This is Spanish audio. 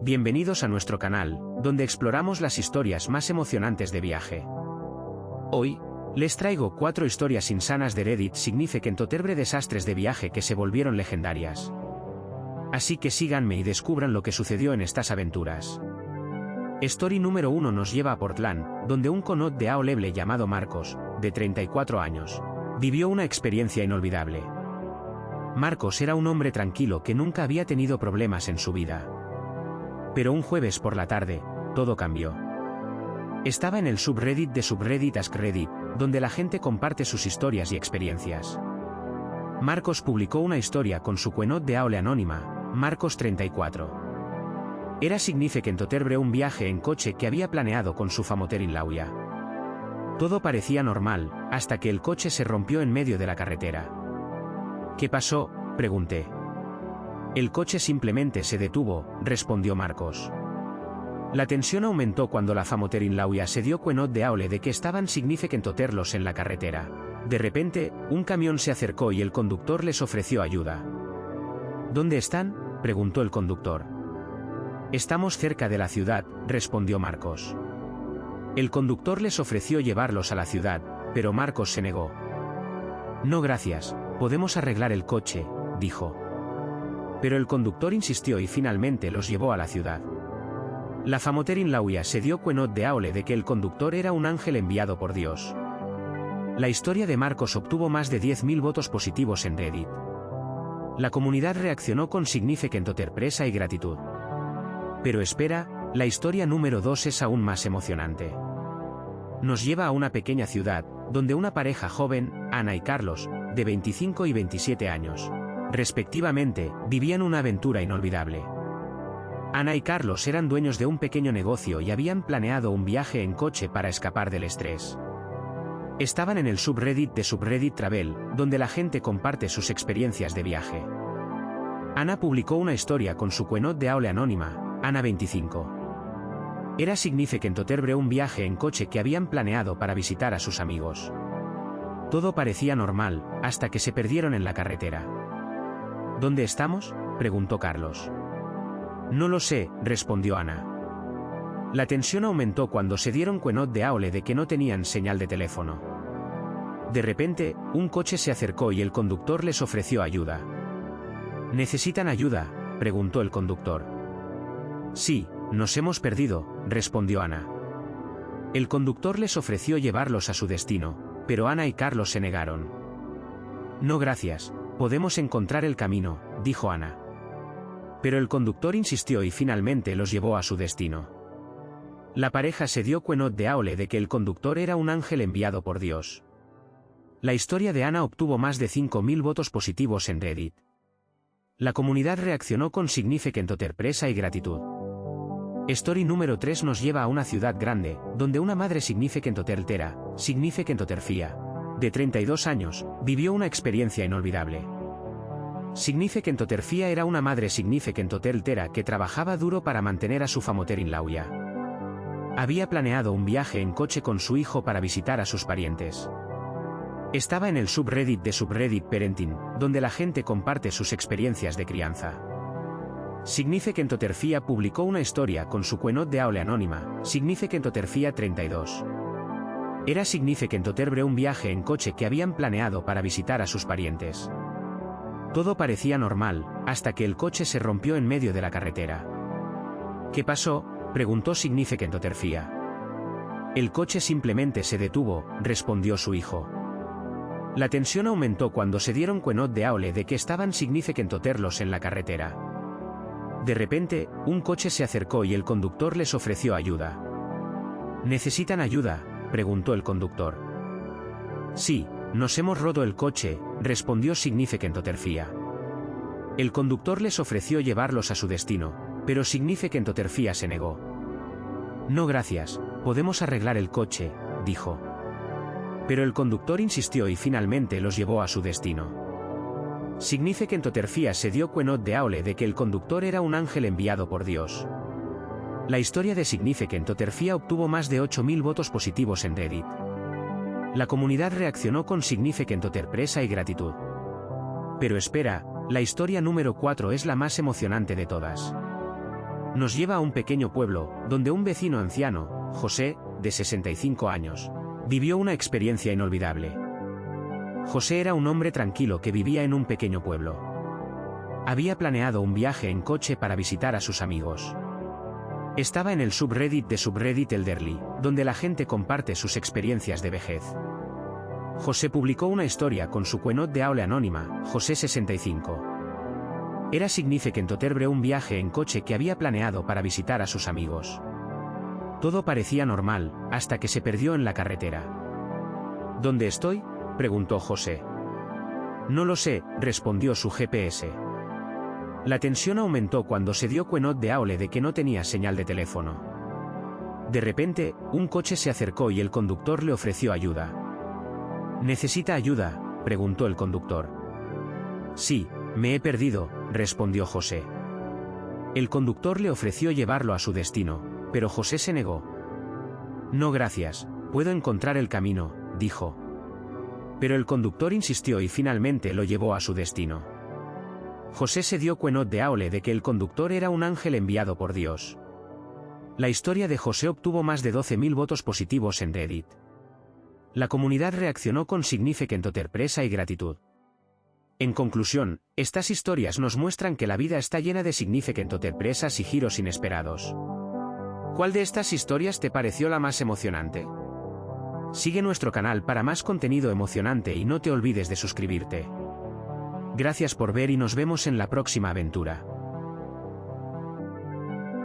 Bienvenidos a nuestro canal, donde exploramos las historias más emocionantes de viaje. Hoy, les traigo 4 historias insanas de Reddit Significant Otherwise desastres de viaje que se volvieron legendarias. Así que síganme y descubran lo que sucedió en estas aventuras. Story número 1 nos lleva a Portland, donde un conot de Aoleble llamado Marcos, de 34 años, vivió una experiencia inolvidable. Marcos era un hombre tranquilo que nunca había tenido problemas en su vida. Pero un jueves por la tarde, todo cambió. Estaba en el subreddit de subreddit Ask Reddit, donde la gente comparte sus historias y experiencias. Marcos publicó una historia con su conot de Aole anónima, Marcos 34. Era Significant Otherwise un viaje en coche que había planeado con su famoterin Lauya. Todo parecía normal, hasta que el coche se rompió en medio de la carretera. ¿Qué pasó?, pregunté. El coche simplemente se detuvo, respondió Marcos. La tensión aumentó cuando la famoterin Lauya se dio cuenta de Aole de que estaban Significant Otherwise en la carretera. De repente, un camión se acercó y el conductor les ofreció ayuda. ¿Dónde están?, preguntó el conductor. Estamos cerca de la ciudad, respondió Marcos. El conductor les ofreció llevarlos a la ciudad, pero Marcos se negó. No gracias, podemos arreglar el coche, dijo. Pero el conductor insistió y finalmente los llevó a la ciudad. La famoterin Lauya se dio cuenta de Aole de que el conductor era un ángel enviado por Dios. La historia de Marcos obtuvo más de 10.000 votos positivos en Reddit. La comunidad reaccionó con Significant Otherwise y gratitud. Pero espera, la historia número 2 es aún más emocionante. Nos lleva a una pequeña ciudad, donde una pareja joven, Ana y Carlos, de 25 y 27 años, respectivamente, vivían una aventura inolvidable. Ana y Carlos eran dueños de un pequeño negocio y habían planeado un viaje en coche para escapar del estrés. Estaban en el subreddit de subreddit Travel, donde la gente comparte sus experiencias de viaje. Ana publicó una historia con su conot de Aole anónima, Ana 25. Era Significant Otherwise un viaje en coche que habían planeado para visitar a sus amigos. Todo parecía normal, hasta que se perdieron en la carretera. ¿Dónde estamos?, preguntó Carlos. No lo sé, respondió Ana. La tensión aumentó cuando se dieron cuenta de Aole de que no tenían señal de teléfono. De repente, un coche se acercó y el conductor les ofreció ayuda. ¿Necesitan ayuda?, preguntó el conductor. Sí, nos hemos perdido, respondió Ana. El conductor les ofreció llevarlos a su destino, pero Ana y Carlos se negaron. No gracias, podemos encontrar el camino, dijo Ana. Pero el conductor insistió y finalmente los llevó a su destino. La pareja se dio cuenta de Aole de que el conductor era un ángel enviado por Dios. La historia de Ana obtuvo más de 5.000 votos positivos en Reddit. La comunidad reaccionó con Significant Otherwise y gratitud. Story número 3 nos lleva a una ciudad grande, donde una madre Significant Otherwise, Significant Otherwise, de 32 años, vivió una experiencia inolvidable. Significant Otherwise era una madre Significant Otherwise que trabajaba duro para mantener a su famoterin Lauya. Había planeado un viaje en coche con su hijo para visitar a sus parientes. Estaba en el subreddit de subreddit Parenting, donde la gente comparte sus experiencias de crianza. Significant Otherwise publicó una historia con su conot de Aole anónima, Significant Otherwise 32. Era Significant Otherwise un viaje en coche que habían planeado para visitar a sus parientes. Todo parecía normal, hasta que el coche se rompió en medio de la carretera. ¿Qué pasó?, preguntó Significant Otherwise. El coche simplemente se detuvo, respondió su hijo. La tensión aumentó cuando se dieron cuenta de Aole de que estaban Significant Otherwise en la carretera. De repente, un coche se acercó y el conductor les ofreció ayuda. ¿Necesitan ayuda?, preguntó el conductor. Sí, nos hemos roto el coche, respondió Significant Otherwise. El conductor les ofreció llevarlos a su destino, pero Significant Otherwise se negó. No gracias, podemos arreglar el coche, dijo. Pero el conductor insistió y finalmente los llevó a su destino. Significant Otherwise se dio cuenta de Aole de que el conductor era un ángel enviado por Dios. La historia de Significant Otherwise obtuvo más de 8.000 votos positivos en Reddit. La comunidad reaccionó con Significant Otherwise y gratitud. Pero espera, la historia número 4 es la más emocionante de todas. Nos lleva a un pequeño pueblo, donde un vecino anciano, José, de 65 años, vivió una experiencia inolvidable. José era un hombre tranquilo que vivía en un pequeño pueblo. Había planeado un viaje en coche para visitar a sus amigos. Estaba en el subreddit de Subreddit Elderly, donde la gente comparte sus experiencias de vejez. José publicó una historia con su quote de aule anónima, José 65. Era significant otherbre un viaje en coche que había planeado para visitar a sus amigos. Todo parecía normal, hasta que se perdió en la carretera. ¿Dónde estoy?, preguntó José. No lo sé, respondió su GPS. La tensión aumentó cuando se dio cuenta de aule de que no tenía señal de teléfono. De repente, un coche se acercó y el conductor le ofreció ayuda. ¿Necesita ayuda?, preguntó el conductor. Sí, me he perdido, respondió José. El conductor le ofreció llevarlo a su destino, pero José se negó. No gracias, puedo encontrar el camino, dijo. Pero el conductor insistió y finalmente lo llevó a su destino. José se dio cuenta de aule de que el conductor era un ángel enviado por Dios. La historia de José obtuvo más de 12.000 votos positivos en Reddit. La comunidad reaccionó con significant sorpresa y gratitud. En conclusión, estas historias nos muestran que la vida está llena de significant sorpresas y giros inesperados. ¿Cuál de estas historias te pareció la más emocionante? Sigue nuestro canal para más contenido emocionante y no te olvides de suscribirte. Gracias por ver y nos vemos en la próxima aventura.